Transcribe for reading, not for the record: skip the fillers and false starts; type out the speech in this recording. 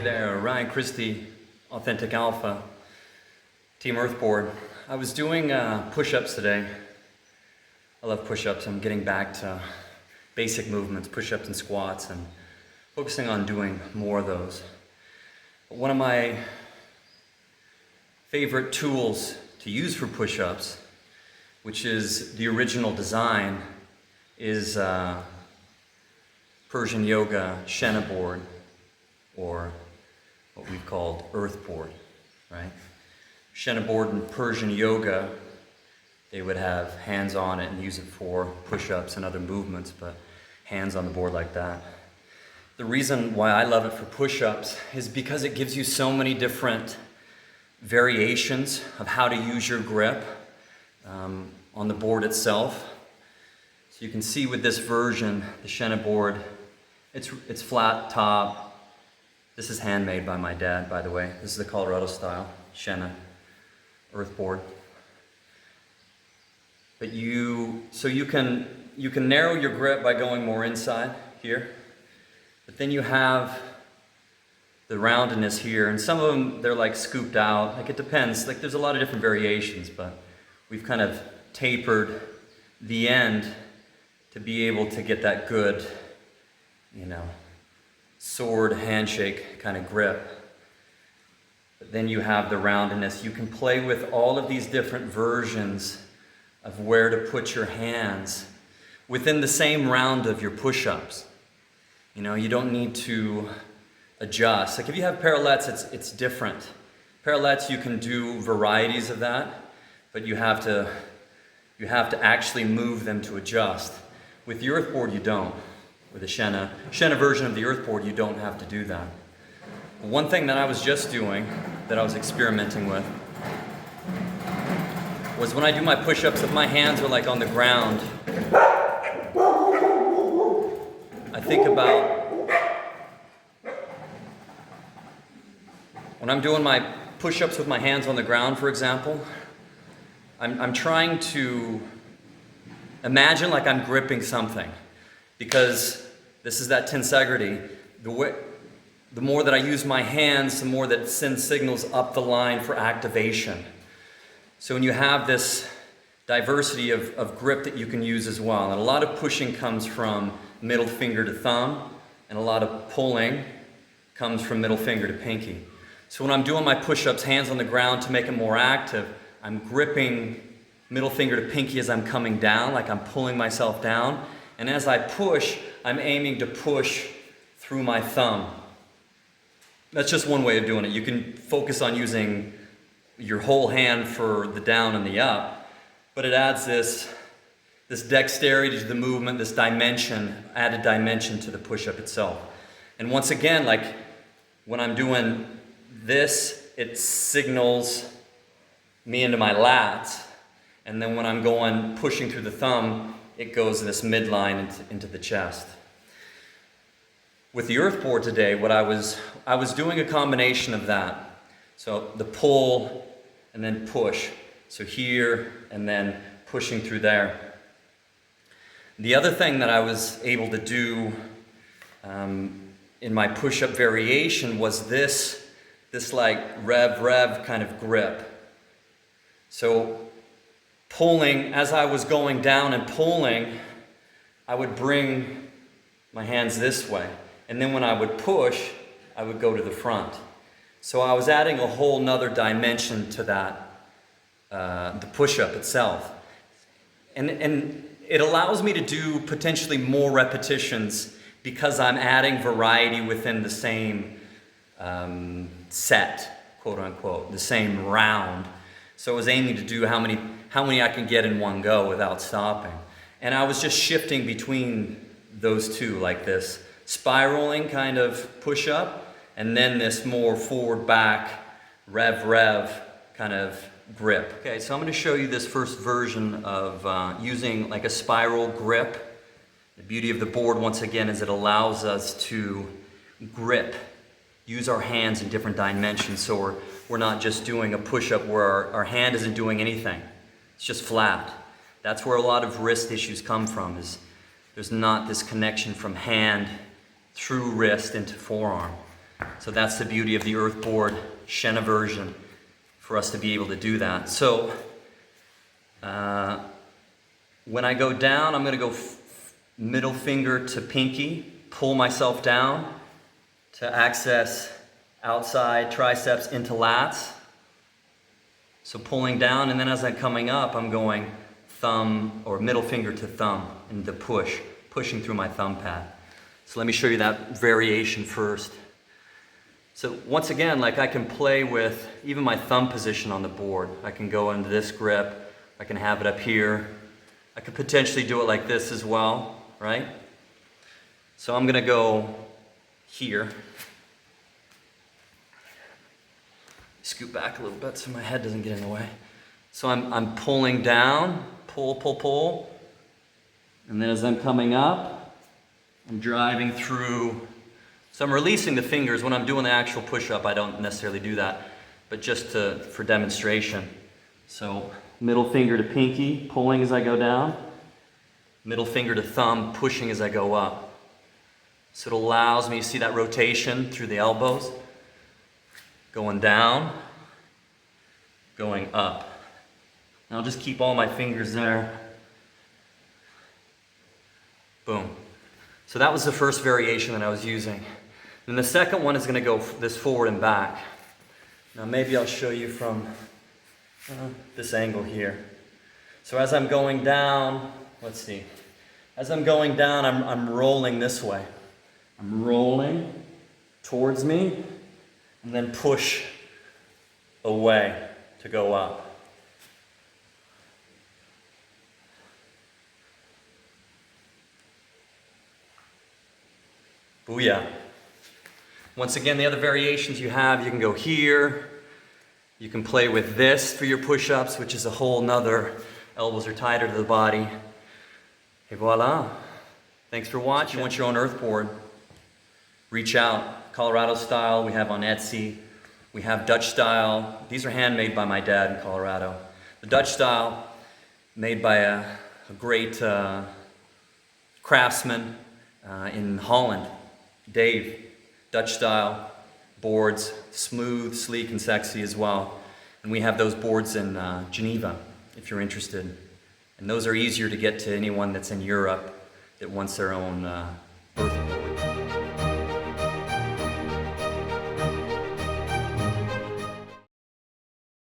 there, Ryan Christie, Authentic Alpha, Team EarthBoard. I was doing push-ups today. I love push-ups. I'm getting back to basic movements, push-ups and squats, and focusing on doing more of those. But one of my favorite tools to use for push-ups, which is the original design, is Persian yoga board, or what we've called EarthBoard, right? Board in Persian yoga, they would have hands on it and use it for push-ups and other movements, but hands on the board like that. The reason why I love it for push-ups is because it gives you so many different variations of how to use your grip on the board itself. So you can see with this version, the board, it's flat top. This is handmade by my dad, by the way. This is the Colorado style EarthBoard. But you can narrow your grip by going more inside here. But then you have the roundedness here, and some of them, they're like scooped out. Like, it depends. Like, there's a lot of different variations, but we've kind of tapered the end to be able to get that good, sword handshake kind of grip. But then you have the roundedness. You can play with all of these different versions of where to put your hands within the same round of your push-ups. You don't need to adjust. Like, if you have parallettes, it's different. Parallettes, you can do varieties of that, but you have to actually move them to adjust. With the EarthBoard, you don't. With the Shena version of the EarthBoard, you don't have to do that. One thing that I was just doing, that I was experimenting with, was when I do my push-ups, if my hands are like on the ground, I think about, when I'm doing my push-ups with my hands on the ground, for example, I'm trying to imagine like I'm gripping something, because this is that tensegrity. The more that I use my hands, the more that it sends signals up the line for activation. So when you have this diversity of grip that you can use as well, and a lot of pushing comes from middle finger to thumb, and a lot of pulling comes from middle finger to pinky. So when I'm doing my push-ups, hands on the ground to make it more active, I'm gripping middle finger to pinky as I'm coming down, like I'm pulling myself down. And as I push, I'm aiming to push through my thumb. That's just one way of doing it. You can focus on using your whole hand for the down and the up, but it adds this dexterity to the movement, this dimension, added dimension to the push-up itself. And once again, like when I'm doing this, it signals me into my lats, and then when I'm pushing through the thumb, it goes this midline into the chest. With the EarthBoard today, what I was doing a combination of that. So the pull and then push. So here and then pushing through there. The other thing that I was able to do in my push-up variation was this like rev kind of grip. So pulling, as I was going down and pulling, I would bring my hands this way. And then when I would push, I would go to the front. So I was adding a whole nother dimension to that, the push-up itself. And it allows me to do potentially more repetitions because I'm adding variety within the same set, quote unquote, the same round. So I was aiming to do how many I can get in one go without stopping. And I was just shifting between those two, like this spiraling kind of push-up, and then this more forward-back, rev kind of grip. Okay, so I'm going to show you this first version of using like a spiral grip. The beauty of the board, once again, is it allows us to grip, use our hands in different dimensions, so we're not just doing a push-up where our hand isn't doing anything. It's just flat. That's where a lot of wrist issues come from, is there's not this connection from hand through wrist into forearm. So that's the beauty of the EarthBoard Shena version, for us to be able to do that. So when I go down, I'm going to go middle finger to pinky, pull myself down to access outside triceps into lats. So pulling down, and then as I'm coming up, I'm going thumb or middle finger to thumb and the pushing through my thumb pad. So let me show you that variation first. So once again, like I can play with even my thumb position on the board. I can go into this grip, I can have it up here. I could potentially do it like this as well, right? So I'm gonna go here. Scoot back a little bit so my head doesn't get in the way. So I'm pulling down, pull. And then as I'm coming up, I'm driving through. So I'm releasing the fingers. When I'm doing the actual push-up, I don't necessarily do that, but just for demonstration. So middle finger to pinky, pulling as I go down. Middle finger to thumb, pushing as I go up. So it allows me to see that rotation through the elbows. Going down, going up. And I'll just keep all my fingers there. Boom. So that was the first variation that I was using. Then the second one is going to go this forward and back. Now maybe I'll show you from this angle here. So as I'm going down, let's see. As I'm going down, I'm rolling this way. I'm rolling towards me and then push away to go up. Booyah. Once again, the other variations you have, you can go here. You can play with this for your push-ups, which is a whole nother, elbows are tighter to the body. Et voila. Thanks for watching. You want your own EarthBoard? Reach out. Colorado style, we have on Etsy. We have Dutch style. These are handmade by my dad in Colorado. The Dutch style, made by a great craftsman in Holland, Dave. Dutch style boards, smooth, sleek, and sexy as well. And we have those boards in Geneva, if you're interested. And those are easier to get to anyone that's in Europe that wants their own EarthBoard.